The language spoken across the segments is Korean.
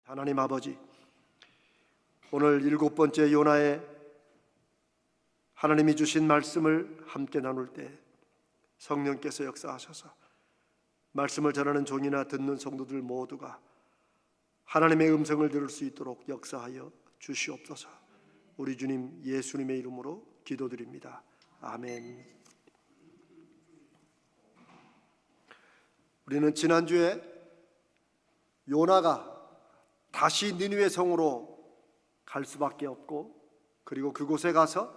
하나님 아버지, 오늘 7번째 요나의 하나님이 주신 말씀을 함께 나눌 때 성령께서 역사하셔서 말씀을 전하는 종이나 듣는 성도들 모두가 하나님의 음성을 들을 수 있도록 역사하여 주시옵소서. 우리 주님 예수님의 이름으로 기도드립니다. 아멘. 우리는 지난주에 요나가 다시 니느웨 성으로 갈 수밖에 없고, 그리고 그곳에 가서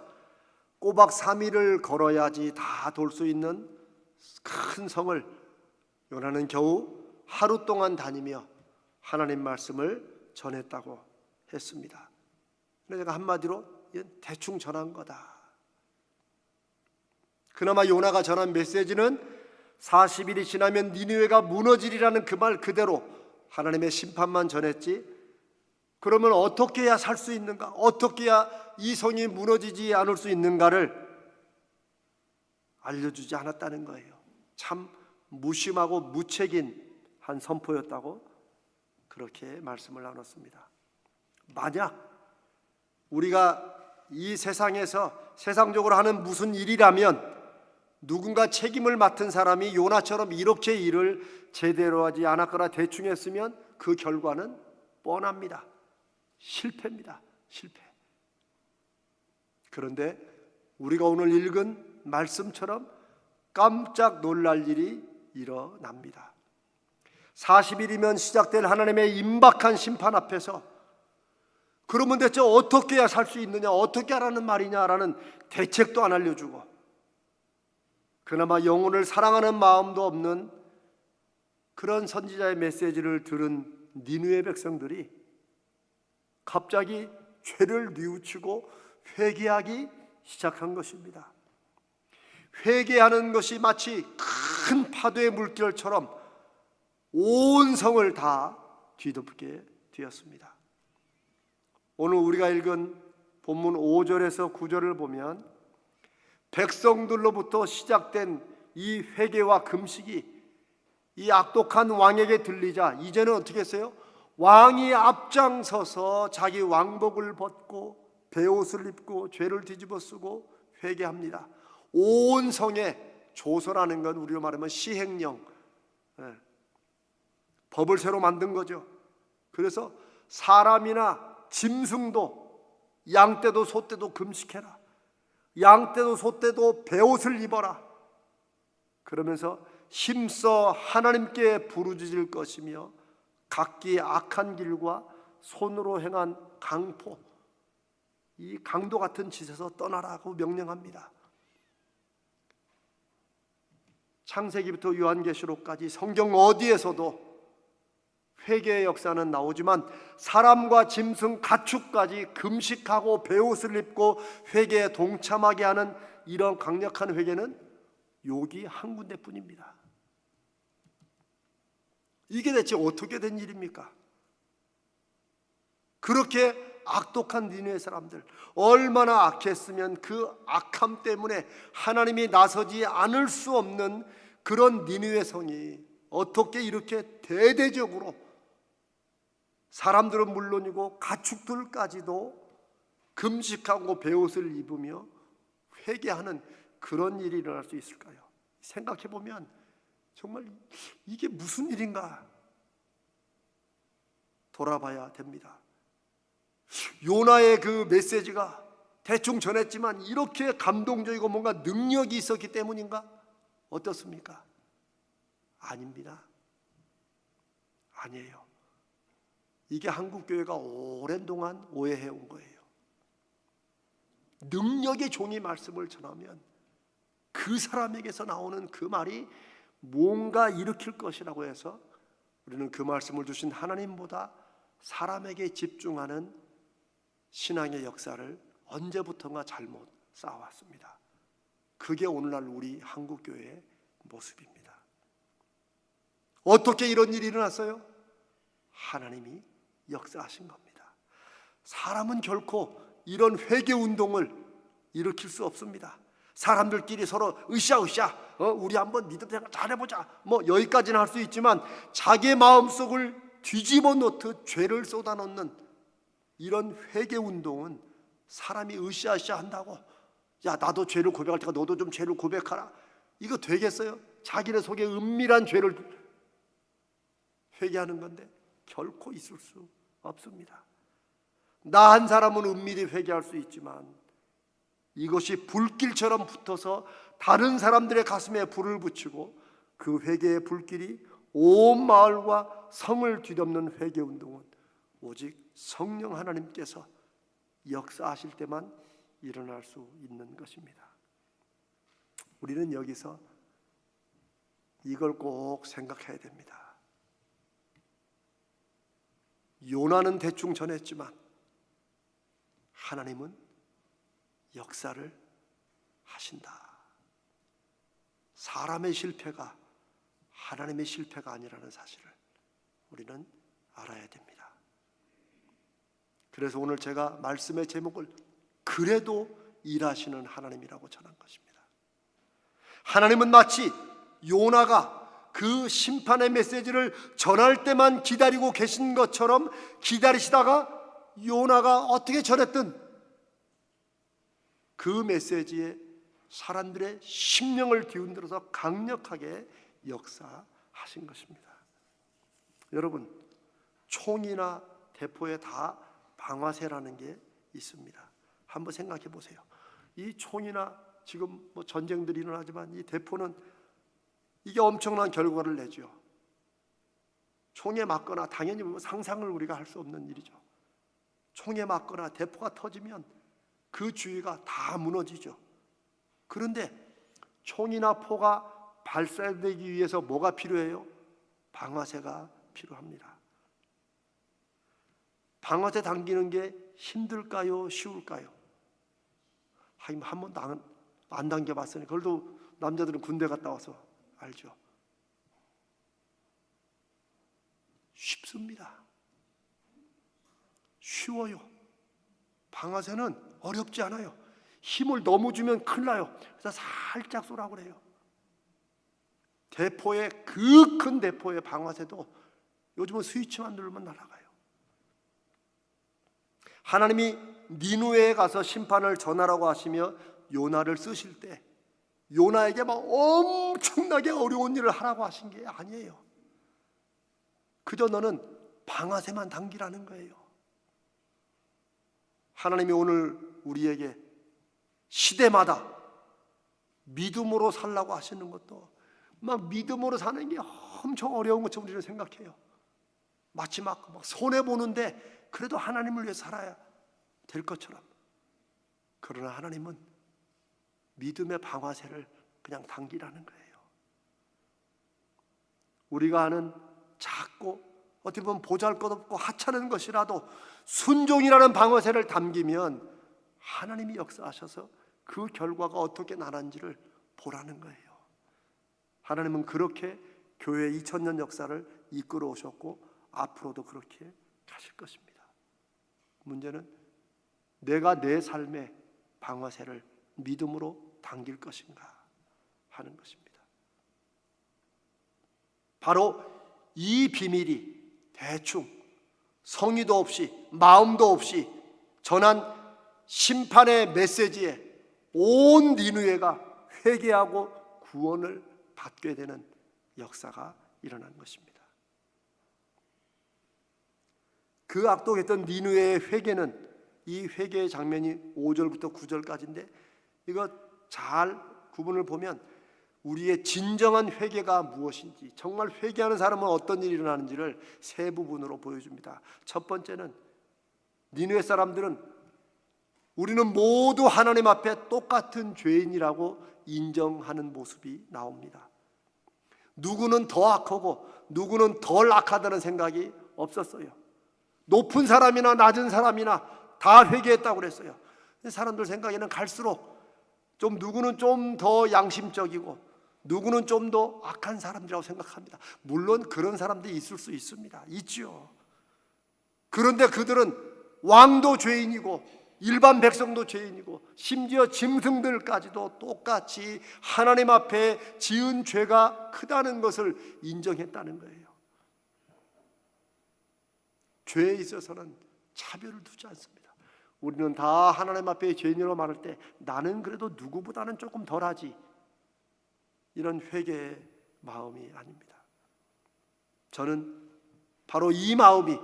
꼬박 3일을 걸어야지 다 돌 수 있는 큰 성을 요나는 겨우 하루 동안 다니며 하나님 말씀을 전했다고 했습니다. 그래서 제가 한마디로 대충 전한 거다. 그나마 요나가 전한 메시지는 40일이 지나면 니느웨가 무너지리라는 그 말 그대로 하나님의 심판만 전했지, 그러면 어떻게 해야 살 수 있는가, 어떻게 해야 이 성이 무너지지 않을 수 있는가를 알려주지 않았다는 거예요. 참 무심하고 무책임 한 선포였다고 그렇게 말씀을 나눴습니다. 만약 우리가 이 세상에서 세상적으로 하는 무슨 일이라면 누군가 책임을 맡은 사람이 요나처럼 이렇게 일을 제대로 하지 않았거나 대충 했으면 그 결과는 뻔합니다. 실패입니다. 실패. 그런데 우리가 오늘 읽은 말씀처럼 깜짝 놀랄 일이 일어납니다. 40일이면 시작될 하나님의 임박한 심판 앞에서 그러면 대체 어떻게 해야 살 수 있느냐, 어떻게 하라는 말이냐라는 대책도 안 알려주고, 그나마 영혼을 사랑하는 마음도 없는 그런 선지자의 메시지를 들은 니느웨 백성들이 갑자기 죄를 뉘우치고 회개하기 시작한 것입니다. 회개하는 것이 마치 큰 파도의 물결처럼 온 성을 다 뒤덮게 되었습니다. 오늘 우리가 읽은 본문 5절에서 9절을 보면 백성들로부터 시작된 이 회개와 금식이 이 악독한 왕에게 들리자 이제는 어떻게 했어요? 왕이 앞장서서 자기 왕복을 벗고 베옷을 입고 죄를 뒤집어 쓰고 회개합니다. 온 성에 조서라는 건 우리로 말하면 시행령, 법을 새로 만든 거죠. 그래서 사람이나 짐승도 양떼도 소떼도 금식해라, 양떼도 소떼도 베옷을 입어라, 그러면서 힘써 하나님께 부르짖을 것이며 각기 악한 길과 손으로 행한 강포, 이 강도 같은 짓에서 떠나라고 명령합니다. 창세기부터 요한계시록까지 성경 어디에서도 회개의 역사는 나오지만 사람과 짐승, 가축까지 금식하고 베옷을 입고 회개에 동참하게 하는 이런 강력한 회개는 여기 한 군데뿐입니다. 이게 대체 어떻게 된 일입니까? 그렇게 악독한 니느웨 사람들, 얼마나 악했으면 그 악함 때문에 하나님이 나서지 않을 수 없는 그런 니느웨 성이 어떻게 이렇게 대대적으로 사람들은 물론이고 가축들까지도 금식하고 베옷을 입으며 회개하는 그런 일이 일어날 수 있을까요? 생각해 보면 정말 이게 무슨 일인가 돌아봐야 됩니다. 요나의 그 메시지가 대충 전했지만 이렇게 감동적이고 뭔가 능력이 있었기 때문인가? 어떻습니까? 아닙니다. 아니에요. 이게 한국교회가 오랜 동안 오해해온 거예요. 능력의 종이 말씀을 전하면 그 사람에게서 나오는 그 말이 뭔가 일으킬 것이라고 해서 우리는 그 말씀을 주신 하나님보다 사람에게 집중하는 신앙의 역사를 언제부턴가 잘못 쌓아왔습니다. 그게 오늘날 우리 한국교회의 모습입니다. 어떻게 이런 일이 일어났어요? 하나님이 역사하신 겁니다. 사람은 결코 이런 회개 운동을 일으킬 수 없습니다. 사람들끼리 서로 으쌰으쌰 우리 한번 믿음 생활 잘해보자, 뭐 여기까지는 할 수 있지만 자기의 마음속을 뒤집어 놓듯 죄를 쏟아놓는 이런 회개 운동은 사람이 으쌰으쌰 한다고, 야 나도 죄를 고백할 테니까 너도 좀 죄를 고백하라, 이거 되겠어요? 자기네 속에 은밀한 죄를 회개하는 건데 결코 있을 수 없습니다. 나 한 사람은 은밀히 회개할 수 있지만 이것이 불길처럼 붙어서 다른 사람들의 가슴에 불을 붙이고 그 회개의 불길이 온 마을과 성을 뒤덮는 회개 운동은 오직 성령 하나님께서 역사하실 때만 일어날 수 있는 것입니다. 우리는 여기서 이걸 꼭 생각해야 됩니다. 요나는 대충 전했지만 하나님은 역사를 하신다. 사람의 실패가 하나님의 실패가 아니라는 사실을 우리는 알아야 됩니다. 그래서 오늘 제가 말씀의 제목을 그래도 일하시는 하나님이라고 전한 것입니다. 하나님은 마치 요나가 그 심판의 메시지를 전할 때만 기다리고 계신 것처럼 기다리시다가 요나가 어떻게 전했든 그 메시지에 사람들의 심령을 뒤흔들어서 강력하게 역사하신 것입니다. 여러분, 총이나 대포에 다 방아쇠라는 게 있습니다. 한번 생각해 보세요. 이 총이나 지금 뭐 전쟁들이 일어나지만 이 대포는 이게 엄청난 결과를 내죠. 총에 맞거나, 당연히 상상을 우리가 할 수 없는 일이죠. 총에 맞거나 대포가 터지면 그 주위가 다 무너지죠. 그런데 총이나 포가 발사되기 위해서 뭐가 필요해요? 방아쇠가 필요합니다. 방아쇠 당기는 게 힘들까요? 쉬울까요? 한 번도 안 당겨봤으니 그래도 남자들은 군대 갔다 와서 알죠. 쉽습니다. 쉬워요. 방아쇠는 어렵지 않아요. 힘을 너무 주면 큰일 나요. 그래서 살짝 쏘라고 그래요. 대포의 그 큰 대포의 방아쇠도 요즘은 스위치만 누르면 날아가요. 하나님이 니누에에 가서 심판을 전하라고 하시며 요나를 쓰실 때 요나에게 막 엄청나게 어려운 일을 하라고 하신 게 아니에요. 그저 너는 방아쇠만 당기라는 거예요. 하나님이 오늘 우리에게 시대마다 믿음으로 살라고 하시는 것도 막 믿음으로 사는 게 엄청 어려운 것처럼 우리는 생각해요. 마치 막 손해보는데 그래도 하나님을 위해 살아야 될 것처럼. 그러나 하나님은 믿음의 방아쇠를 그냥 당기라는 거예요. 우리가 아는 작고 어떻게 보면 보잘것없고 하찮은 것이라도 순종이라는 방어쇠를 당기면 하나님이 역사하셔서 그 결과가 어떻게 나는지를 보라는 거예요. 하나님은 그렇게 교회 2000년 역사를 이끌어 오셨고 앞으로도 그렇게 하실 것입니다. 문제는 내가 내 삶의 방어쇠를 믿음으로 당길 것인가 하는 것입니다. 바로 이 비밀이 대충 성의도 없이 마음도 없이 전한 심판의 메시지에 온 니느웨가 회개하고 구원을 받게 되는 역사가 일어난 것입니다. 그 악독했던 니느웨의 회개는 이 회개의 장면이 5절부터 9절까지인데 이거 잘 구분을 보면 우리의 진정한 회개가 무엇인지, 정말 회개하는 사람은 어떤 일이 일어나는지를 세 부분으로 보여줍니다. 첫 번째는 니느웨 사람들은 우리는 모두 하나님 앞에 똑같은 죄인이라고 인정하는 모습이 나옵니다. 누구는 더 악하고 누구는 덜 악하다는 생각이 없었어요. 높은 사람이나 낮은 사람이나 다 회개했다고 그랬어요. 사람들 생각에는 갈수록 좀 누구는 좀 더 양심적이고 누구는 좀 더 악한 사람들이라고 생각합니다. 물론 그런 사람들이 있을 수 있습니다. 있죠. 그런데 그들은 왕도 죄인이고 일반 백성도 죄인이고 심지어 짐승들까지도 똑같이 하나님 앞에 지은 죄가 크다는 것을 인정했다는 거예요. 죄에 있어서는 차별을 두지 않습니다. 우리는 다 하나님 앞에 죄인이라고 말할 때 나는 그래도 누구보다는 조금 덜하지, 이런 회개의 마음이 아닙니다. 저는 바로 이 마음이,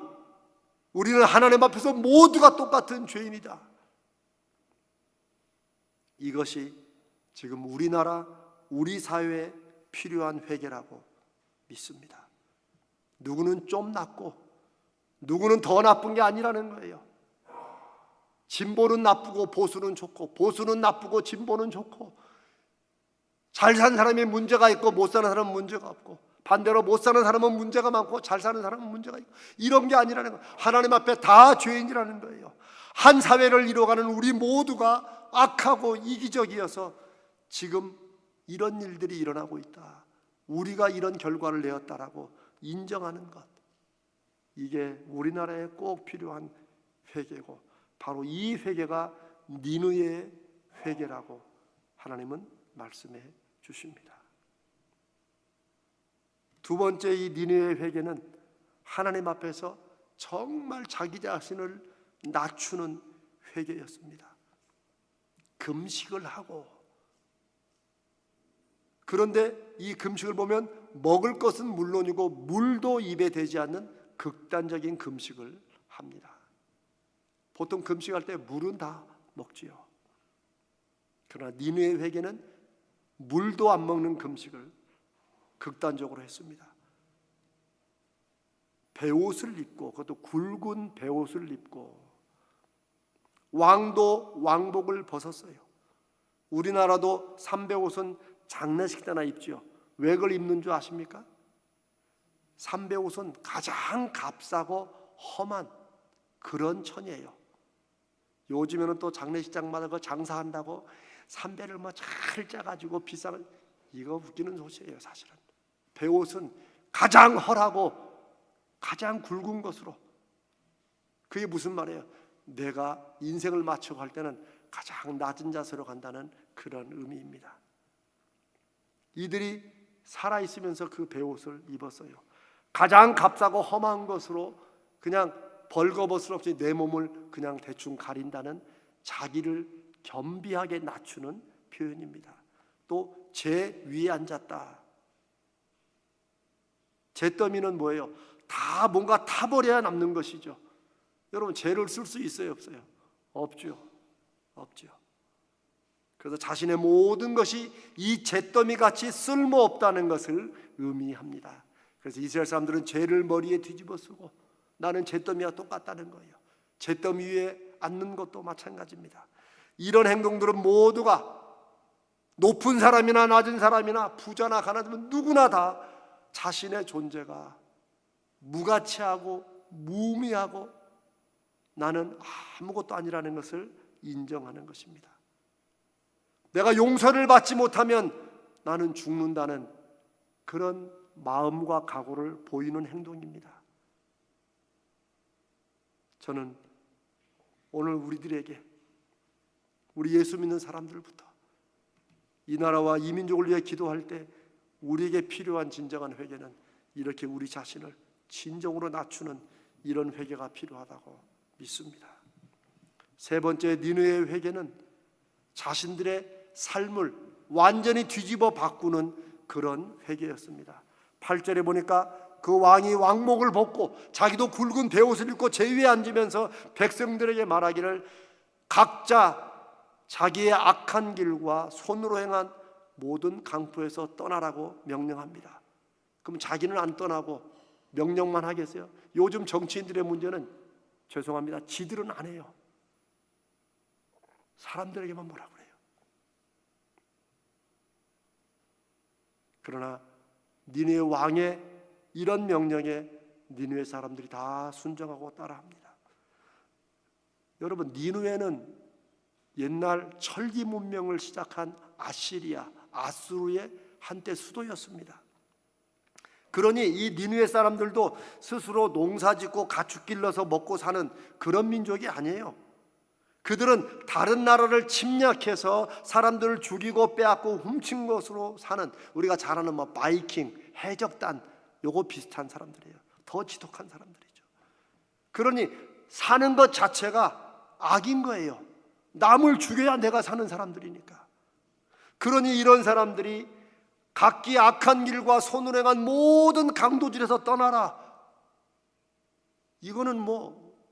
우리는 하나님 앞에서 모두가 똑같은 죄인이다, 이것이 지금 우리나라, 우리 사회에 필요한 회개라고 믿습니다. 누구는 좀 낫고 누구는 더 나쁜 게 아니라는 거예요. 진보는 나쁘고 보수는 좋고, 보수는 나쁘고 진보는 좋고, 잘 사는 사람이 문제가 있고 못 사는 사람은 문제가 없고, 반대로 못 사는 사람은 문제가 많고 잘 사는 사람은 문제가 있고, 이런 게 아니라는 거예요. 하나님 앞에 다 죄인이라는 거예요. 한 사회를 이루어가는 우리 모두가 악하고 이기적이어서 지금 이런 일들이 일어나고 있다, 우리가 이런 결과를 내었다라고 인정하는 것, 이게 우리나라에 꼭 필요한 회개고, 바로 이 회개가 니느웨의 회개라고 하나님은 말씀해 주십니다. 두 번째, 이 니느웨의 회개는 하나님 앞에서 정말 자기 자신을 낮추는 회개였습니다. 금식을 하고, 그런데 이 금식을 보면 먹을 것은 물론이고 물도 입에 대지 않는 극단적인 금식을 합니다. 보통 금식할 때 물은 다 먹지요. 그러나 니느웨의 회개는 물도 안 먹는 금식을 극단적으로 했습니다. 베옷을 입고, 그것도 굵은 베옷을 입고, 왕도 왕복을 벗었어요. 우리나라도 삼베옷은 장례식 때나 입지요. 왜 그걸 입는 줄 아십니까? 삼베옷은 가장 값싸고 험한 그런 천이에요. 요즘에는 또 장례식장마다 그 장사한다고 삼베를 뭐 잘 짜가지고 비싼, 이거 웃기는 소식이에요. 사실은 베옷은 가장 헐하고 가장 굵은 것으로, 그게 무슨 말이에요? 내가 인생을 마치고 갈 때는 가장 낮은 자세로 간다는 그런 의미입니다. 이들이 살아있으면서 그 베옷을 입었어요. 가장 값싸고 험한 것으로 그냥 벌거벗을 없이 내 몸을 그냥 대충 가린다는, 자기를 겸비하게 낮추는 표현입니다. 또 제 위에 앉았다. 잿더미는 뭐예요? 다 뭔가 타버려야 남는 것이죠. 여러분, 재를 쓸 수 있어요, 없어요? 없죠. 없죠. 그래서 자신의 모든 것이 이 잿더미 같이 쓸모없다는 것을 의미합니다. 그래서 이스라엘 사람들은 죄를 머리에 뒤집어 쓰고 나는 잿더미와 똑같다는 거예요. 잿더미 위에 앉는 것도 마찬가지입니다. 이런 행동들은 모두가 높은 사람이나 낮은 사람이나 부자나 가난하면 누구나 다 자신의 존재가 무가치하고 무의미하고 나는 아무것도 아니라는 것을 인정하는 것입니다. 내가 용서를 받지 못하면 나는 죽는다는 그런 마음과 각오를 보이는 행동입니다. 저는 오늘 우리들에게, 우리 예수 믿는 사람들부터 이 나라와 이 민족을 위해 기도할 때 우리에게 필요한 진정한 회개는 이렇게 우리 자신을 진정으로 낮추는 이런 회개가 필요하다고 믿습니다. 세 번째, 니느웨의 회개는 자신들의 삶을 완전히 뒤집어 바꾸는 그런 회개였습니다. 8절에 보니까 그 왕이 왕복을 벗고 자기도 굵은 베옷을 입고 제위에 앉으면서 백성들에게 말하기를 각자 자기의 악한 길과 손으로 행한 모든 강포에서 떠나라고 명령합니다. 그럼 자기는 안 떠나고 명령만 하겠어요? 요즘 정치인들의 문제는, 죄송합니다, 지들은 안 해요. 사람들에게만 뭐라 그래요. 그러나 니느웨 왕의 이런 명령에 니느웨 사람들이 다 순종하고 따라합니다. 여러분, 니느웨는 옛날 철기 문명을 시작한 아시리아, 아수르의 한때 수도였습니다. 그러니 이 니느웨 사람들도 스스로 농사짓고 가축 길러서 먹고 사는 그런 민족이 아니에요. 그들은 다른 나라를 침략해서 사람들을 죽이고 빼앗고 훔친 것으로 사는, 우리가 잘 아는 뭐 바이킹, 해적단, 요거 비슷한 사람들이에요. 더 지독한 사람들이죠. 그러니 사는 것 자체가 악인 거예요. 남을 죽여야 내가 사는 사람들이니까. 그러니 이런 사람들이 각기 악한 길과 손을 행한 모든 강도질에서 떠나라. 이거는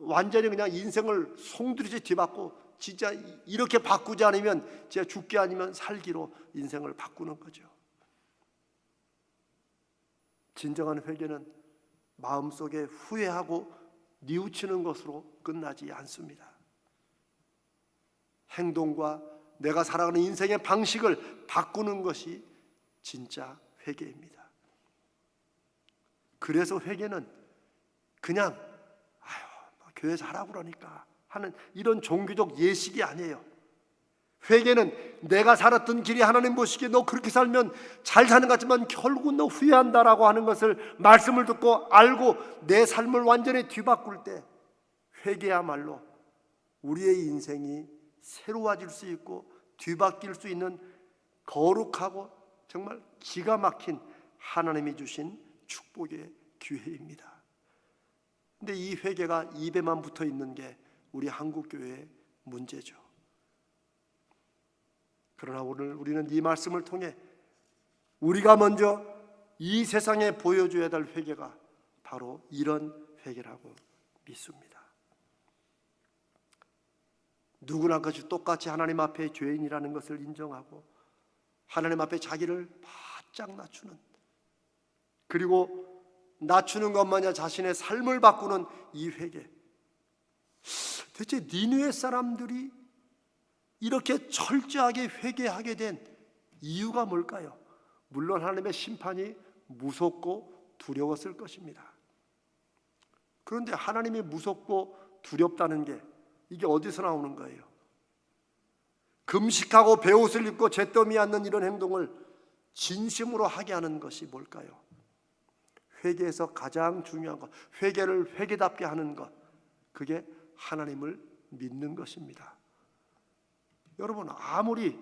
완전히 그냥 인생을 송두리째 뒤바꿔 진짜 이렇게 바꾸지 않으면 진짜 죽기 아니면 살기로 인생을 바꾸는 거죠. 진정한 회개는 마음속에 후회하고 뉘우치는 것으로 끝나지 않습니다. 행동과 내가 살아가는 인생의 방식을 바꾸는 것이 진짜 회개입니다. 그래서 회개는 그냥 교회에서 하라고 그러니까 하는 이런 종교적 예식이 아니에요. 회개는 내가 살았던 길이 하나님 보시기에 너 그렇게 살면 잘 사는 것 같지만 결국은 너 후회한다라고 하는 것을 말씀을 듣고 알고 내 삶을 완전히 뒤바꿀 때 회개야말로 우리의 인생이 새로워질 수 있고 뒤바뀔 수 있는 거룩하고 정말 기가 막힌 하나님이 주신 축복의 기회입니다. 근데 이 회개가 입에만 붙어 있는 게 우리 한국교회의 문제죠. 그러나 오늘 우리는 이 말씀을 통해 우리가 먼저 이 세상에 보여줘야 될 회개가 바로 이런 회개라고 믿습니다. 누구나 같이 똑같이 하나님 앞에 죄인이라는 것을 인정하고 하나님 앞에 자기를 바짝 낮추는, 그리고 낮추는 것만이 아니라 자신의 삶을 바꾸는 이 회개. 대체 니느웨 사람들이 이렇게 철저하게 회개하게 된 이유가 뭘까요? 물론 하나님의 심판이 무섭고 두려웠을 것입니다. 그런데 하나님이 무섭고 두렵다는 게 이게 어디서 나오는 거예요? 금식하고 베옷을 입고 잿더미 앉는 이런 행동을 진심으로 하게 하는 것이 뭘까요? 회개에서 가장 중요한 것, 회개를 회개답게 하는 것, 그게 하나님을 믿는 것입니다. 여러분, 아무리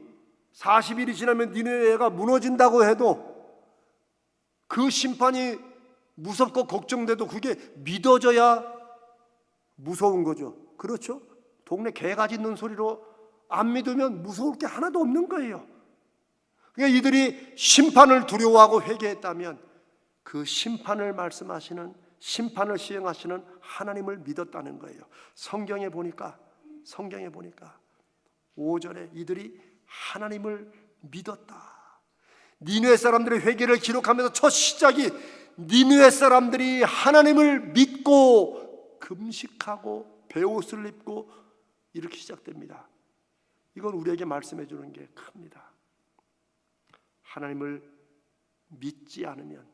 40일이 지나면 니느웨가 무너진다고 해도 그 심판이 무섭고 걱정돼도 그게 믿어져야 무서운 거죠. 그렇죠? 동네 개가 짖는 소리로 안 믿으면 무서울 게 하나도 없는 거예요. 그러니까 이들이 심판을 두려워하고 회개했다면 그 심판을 말씀하시는, 심판을 시행하시는 하나님을 믿었다는 거예요. 성경에 보니까 5절에 이들이 하나님을 믿었다. 니느웨 사람들의 회개를 기록하면서 첫 시작이 니느웨 사람들이 하나님을 믿고 금식하고 베옷을 입고 이렇게 시작됩니다. 이건 우리에게 말씀해 주는 게 큽니다. 하나님을 믿지 않으면,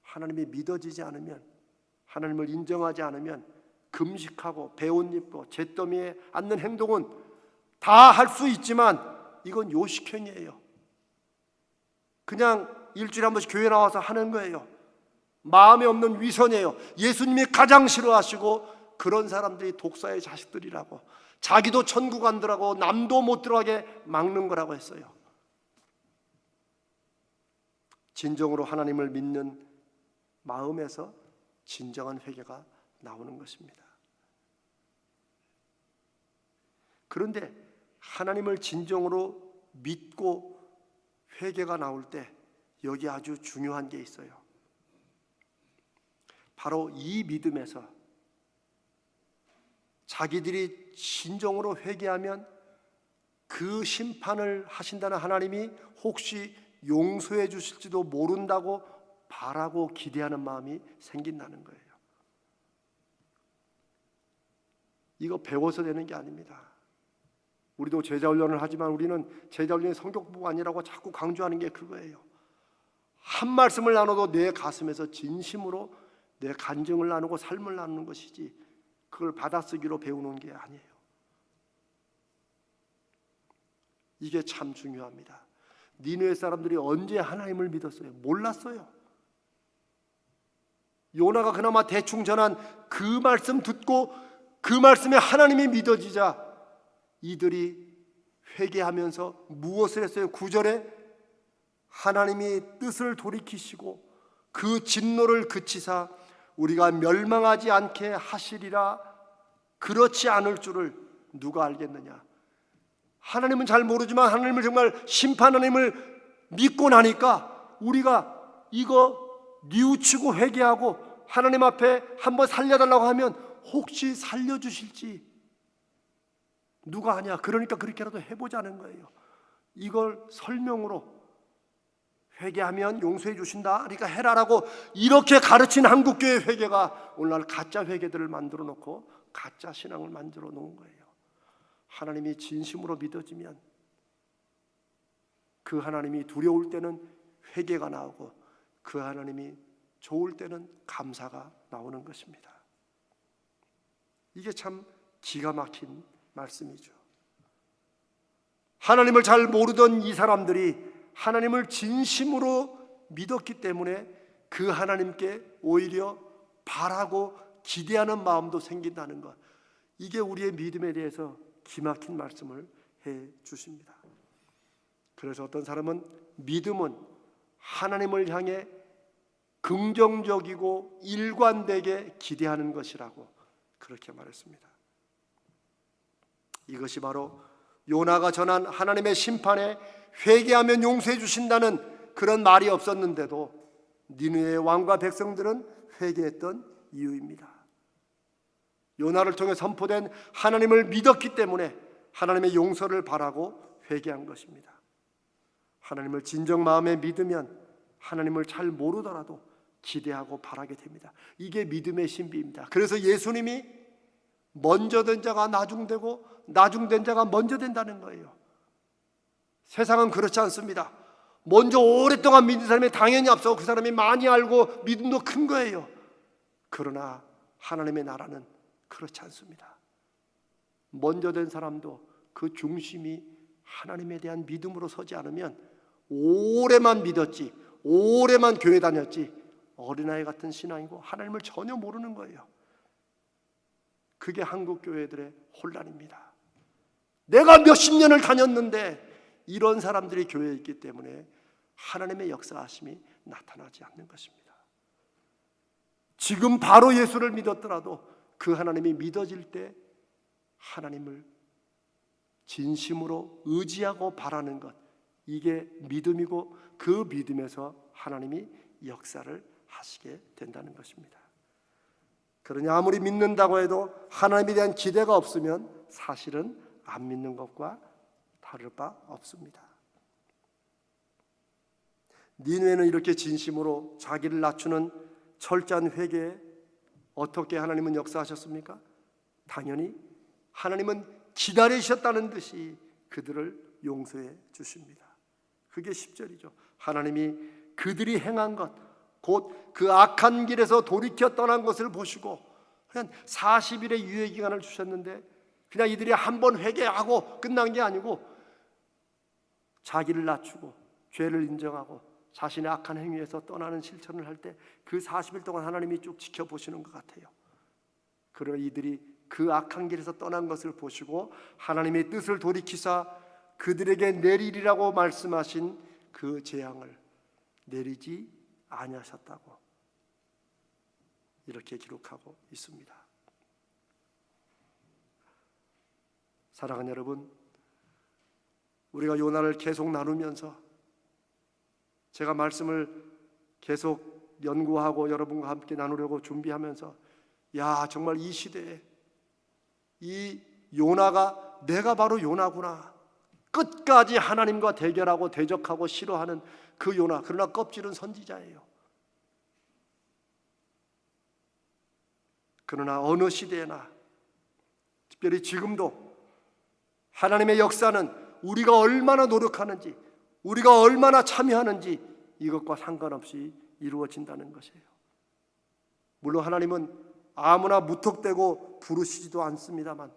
하나님이 믿어지지 않으면, 하나님을 인정하지 않으면 금식하고 베옷 입고 잿더미에 앉는 행동은 다 할 수 있지만 이건 요식행위예요. 그냥 일주일에 한 번씩 교회 나와서 하는 거예요. 마음에 없는 위선이에요. 예수님이 가장 싫어하시고 그런 사람들이 독사의 자식들이라고, 자기도 천국 안 들어가고 남도 못 들어가게 막는 거라고 했어요. 진정으로 하나님을 믿는 마음에서 진정한 회개가 나오는 것입니다. 그런데 하나님을 진정으로 믿고 회개가 나올 때 여기 아주 중요한 게 있어요. 바로 이 믿음에서 자기들이 진정으로 회개하면 그 심판을 하신다는 하나님이 혹시 용서해 주실지도 모른다고 바라고 기대하는 마음이 생긴다는 거예요. 이거 배워서 되는 게 아닙니다. 우리도 제자훈련을 하지만 우리는 제자훈련이 성격보가 아니라고 자꾸 강조하는 게 그거예요. 한 말씀을 나눠도 내 가슴에서 진심으로 내 간증을 나누고 삶을 나누는 것이지 그걸 받아쓰기로 배우는 게 아니에요. 이게 참 중요합니다. 니느웨 사람들이 언제 하나님을 믿었어요? 몰랐어요. 요나가 그나마 대충 전한 그 말씀 듣고 그 말씀에 하나님이 믿어지자 이들이 회개하면서 무엇을 했어요? 9절에 하나님이 뜻을 돌이키시고 그 진노를 그치사 우리가 멸망하지 않게 하시리라. 그렇지 않을 줄을 누가 알겠느냐. 하나님은 잘 모르지만 하나님을 정말 심판하님을 믿고 나니까 우리가 이거 뉘우치고 회개하고 하나님 앞에 한번 살려달라고 하면 혹시 살려주실지 누가 아냐. 그러니까 그렇게라도 해보자는 거예요. 이걸 설명으로 회개하면 용서해 주신다, 그러니까 해라라고 이렇게 가르친 한국교회 회개가 오늘날 가짜 회개들을 만들어 놓고 가짜 신앙을 만들어 놓은 거예요. 하나님이 진심으로 믿어지면 그 하나님이 두려울 때는 회개가 나오고 그 하나님이 좋을 때는 감사가 나오는 것입니다. 이게 참 기가 막힌 말씀이죠. 하나님을 잘 모르던 이 사람들이 하나님을 진심으로 믿었기 때문에 그 하나님께 오히려 바라고 기대하는 마음도 생긴다는 것, 이게 우리의 믿음에 대해서 기막힌 말씀을 해 주십니다. 그래서 어떤 사람은 믿음은 하나님을 향해 긍정적이고 일관되게 기대하는 것이라고 그렇게 말했습니다. 이것이 바로 요나가 전한 하나님의 심판에 회개하면 용서해 주신다는 그런 말이 없었는데도 니느웨의 왕과 백성들은 회개했던 이유입니다. 요나를 통해 선포된 하나님을 믿었기 때문에 하나님의 용서를 바라고 회개한 것입니다. 하나님을 진정 마음에 믿으면 하나님을 잘 모르더라도 기대하고 바라게 됩니다. 이게 믿음의 신비입니다. 그래서 예수님이 먼저 된 자가 나중되고 나중된 자가 먼저 된다는 거예요. 세상은 그렇지 않습니다. 먼저 오랫동안 믿는 사람이 당연히 앞서고 그 사람이 많이 알고 믿음도 큰 거예요. 그러나 하나님의 나라는 그렇지 않습니다. 먼저 된 사람도 그 중심이 하나님에 대한 믿음으로 서지 않으면 오래만 믿었지, 오래만 교회 다녔지 어린아이 같은 신앙이고 하나님을 전혀 모르는 거예요. 그게 한국 교회들의 혼란입니다. 내가 몇십 년을 다녔는데 이런 사람들이 교회에 있기 때문에 하나님의 역사하심이 나타나지 않는 것입니다. 지금 바로 예수를 믿었더라도 그 하나님이 믿어질 때 하나님을 진심으로 의지하고 바라는 것, 이게 믿음이고 그 믿음에서 하나님이 역사를 하시게 된다는 것입니다. 그러니 아무리 믿는다고 해도 하나님에 대한 기대가 없으면 사실은 안 믿는 것과 다를 바 없습니다. 니느웨는 이렇게 진심으로 자기를 낮추는 철저한 회개에 어떻게 하나님은 역사하셨습니까? 당연히 하나님은 기다리셨다는 듯이 그들을 용서해 주십니다. 그게 10절이죠. 하나님이 그들이 행한 것, 곧 그 악한 길에서 돌이켜 떠난 것을 보시고 그냥 40일의 유예기간을 주셨는데 그냥 이들이 한번 회개하고 끝난 게 아니고 자기를 낮추고 죄를 인정하고 자신의 악한 행위에서 떠나는 실천을 할 때 그 40일 동안 하나님이 쭉 지켜보시는 것 같아요. 그러나 이들이 그 악한 길에서 떠난 것을 보시고 하나님의 뜻을 돌이키사 그들에게 내리리라고 말씀하신 그 재앙을 내리지 아니하셨다고 이렇게 기록하고 있습니다. 사랑하는 여러분, 우리가 요나를 계속 나누면서 제가 말씀을 계속 연구하고 여러분과 함께 나누려고 준비하면서 야, 정말 이 시대에 이 요나가 내가 바로 요나구나, 끝까지 하나님과 대결하고 대적하고 싫어하는 그 요나, 그러나 껍질은 선지자예요. 그러나 어느 시대나 특별히 지금도 하나님의 역사는 우리가 얼마나 노력하는지, 우리가 얼마나 참여하는지 이것과 상관없이 이루어진다는 것이에요. 물론 하나님은 아무나 무턱대고 부르시지도 않습니다만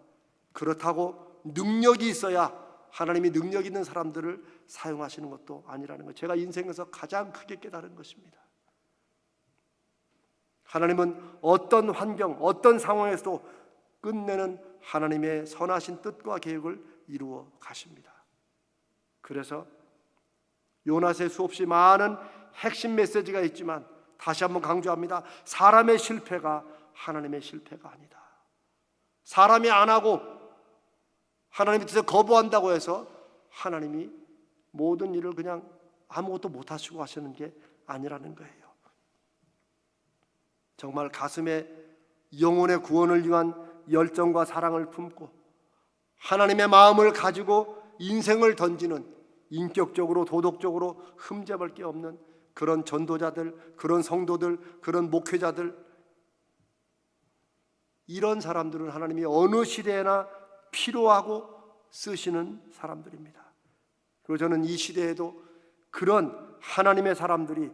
그렇다고 능력이 있어야 하나님이 능력 있는 사람들을 사용하시는 것도 아니라는 것, 제가 인생에서 가장 크게 깨달은 것입니다. 하나님은 어떤 환경, 어떤 상황에서도 끝내는 하나님의 선하신 뜻과 계획을 이루어 가십니다. 그래서 요나서에 수없이 많은 핵심 메시지가 있지만 다시 한번 강조합니다. 사람의 실패가 하나님의 실패가 아니다. 사람이 안 하고 하나님의 뜻을 거부한다고 해서 하나님이 모든 일을 그냥 아무것도 못 하시고 하시는 게 아니라는 거예요. 정말 가슴에 영혼의 구원을 위한 열정과 사랑을 품고 하나님의 마음을 가지고 인생을 던지는, 인격적으로 도덕적으로 흠잡을 게 없는 그런 전도자들, 그런 성도들, 그런 목회자들, 이런 사람들은 하나님이 어느 시대에나 필요하고 쓰시는 사람들입니다. 그리고 저는 이 시대에도 그런 하나님의 사람들이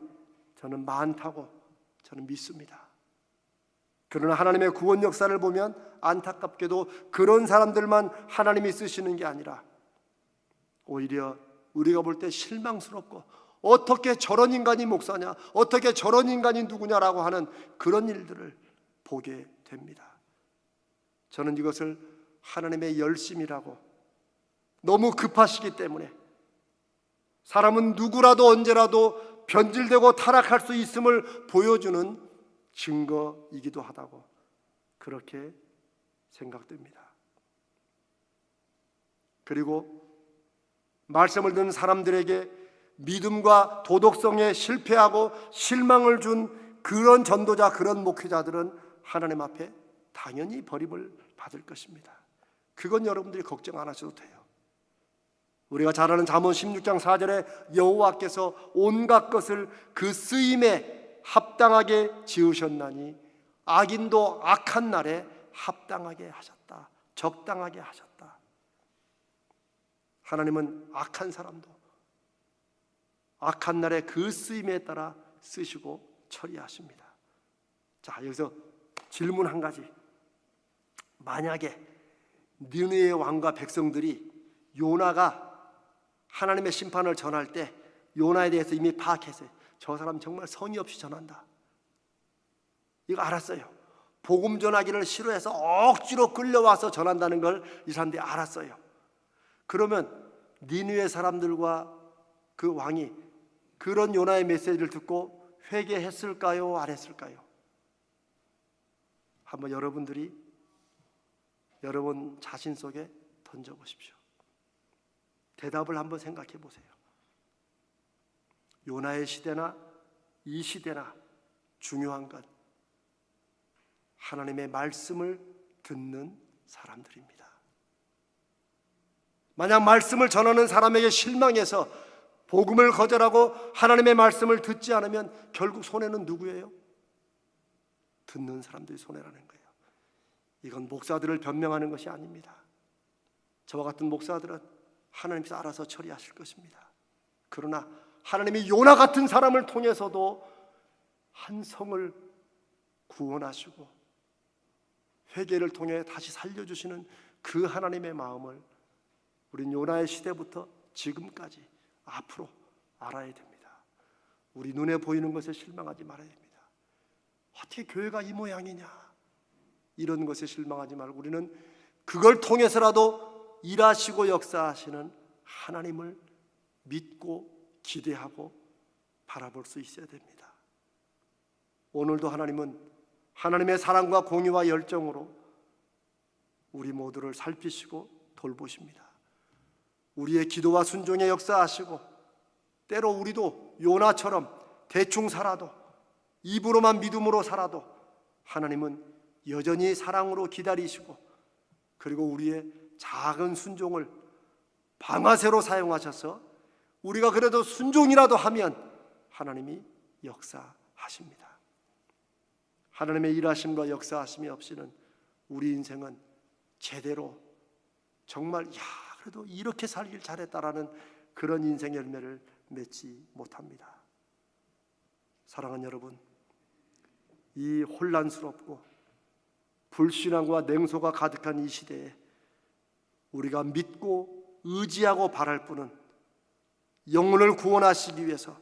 저는 많다고 저는 믿습니다. 그러나 하나님의 구원 역사를 보면 안타깝게도 그런 사람들만 하나님이 쓰시는 게 아니라 오히려 우리가 볼 때 실망스럽고 어떻게 저런 인간이 목사냐, 어떻게 저런 인간이 누구냐라고 하는 그런 일들을 보게 됩니다. 저는 이것을 하나님의 열심이라고, 너무 급하시기 때문에 사람은 누구라도 언제라도 변질되고 타락할 수 있음을 보여주는 증거이기도 하다고 그렇게 생각됩니다. 그리고 말씀을 듣는 사람들에게 믿음과 도덕성에 실패하고 실망을 준 그런 전도자, 그런 목회자들은 하나님 앞에 당연히 버림을 받을 것입니다. 그건 여러분들이 걱정 안 하셔도 돼요. 우리가 잘 아는 잠언 16장 4절에 여호와께서 온갖 것을 그 쓰임에 합당하게 지으셨나니 악인도 악한 날에 합당하게 하셨다, 적당하게 하셨다. 하나님은 악한 사람도 악한 날에 그 쓰임에 따라 쓰시고 처리하십니다. 자, 여기서 질문 한 가지. 만약에 느느웨 왕과 백성들이 요나가 하나님의 심판을 전할 때 요나에 대해서 이미 파악했어요. 저 사람 정말 성의 없이 전한다, 이거 알았어요. 복음 전하기를 싫어해서 억지로 끌려와서 전한다는 걸 이 사람들이 알았어요. 그러면 니느웨 사람들과 그 왕이 그런 요나의 메시지를 듣고 회개했을까요? 안 했을까요? 한번 여러분들이 여러분 자신 속에 던져보십시오. 대답을 한번 생각해 보세요. 요나의 시대나 이 시대나 중요한 건 하나님의 말씀을 듣는 사람들입니다. 만약 말씀을 전하는 사람에게 실망해서 복음을 거절하고 하나님의 말씀을 듣지 않으면 결국 손해는 누구예요? 듣는 사람들이 손해라는 거예요. 이건 목사들을 변명하는 것이 아닙니다. 저와 같은 목사들은 하나님께서 알아서 처리하실 것입니다. 그러나 하나님이 요나 같은 사람을 통해서도 한 성을 구원하시고 회개를 통해 다시 살려주시는 그 하나님의 마음을 우린 요나의 시대부터 지금까지 앞으로 알아야 됩니다. 우리 눈에 보이는 것에 실망하지 말아야 됩니다. 어떻게 교회가 이 모양이냐, 이런 것에 실망하지 말고 우리는 그걸 통해서라도 일하시고 역사하시는 하나님을 믿고 기대하고 바라볼 수 있어야 됩니다. 오늘도 하나님은 하나님의 사랑과 공의와 열정으로 우리 모두를 살피시고 돌보십니다. 우리의 기도와 순종에 역사하시고 때로 우리도 요나처럼 대충 살아도, 입으로만 믿음으로 살아도 하나님은 여전히 사랑으로 기다리시고 그리고 우리의 작은 순종을 방아쇠로 사용하셔서 우리가 그래도 순종이라도 하면 하나님이 역사하십니다. 하나님의 일하심과 역사하심이 없이는 우리 인생은 제대로 정말 그래도 이렇게 살길 잘했다라는 그런 인생 열매를 맺지 못합니다. 사랑하는 여러분, 이 혼란스럽고 불신앙과 냉소가 가득한 이 시대에 우리가 믿고 의지하고 바랄 분은 영혼을 구원하시기 위해서,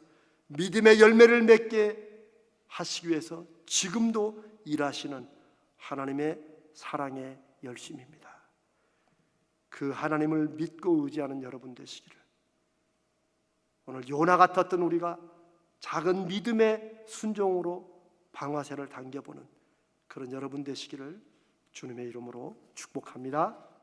믿음의 열매를 맺게 하시기 위해서 지금도 일하시는 하나님의 사랑의 열심입니다. 그 하나님을 믿고 의지하는 여러분 되시기를, 오늘 요나 같았던 우리가 작은 믿음의 순종으로 방아쇠를 당겨보는 그런 여러분 되시기를 주님의 이름으로 축복합니다.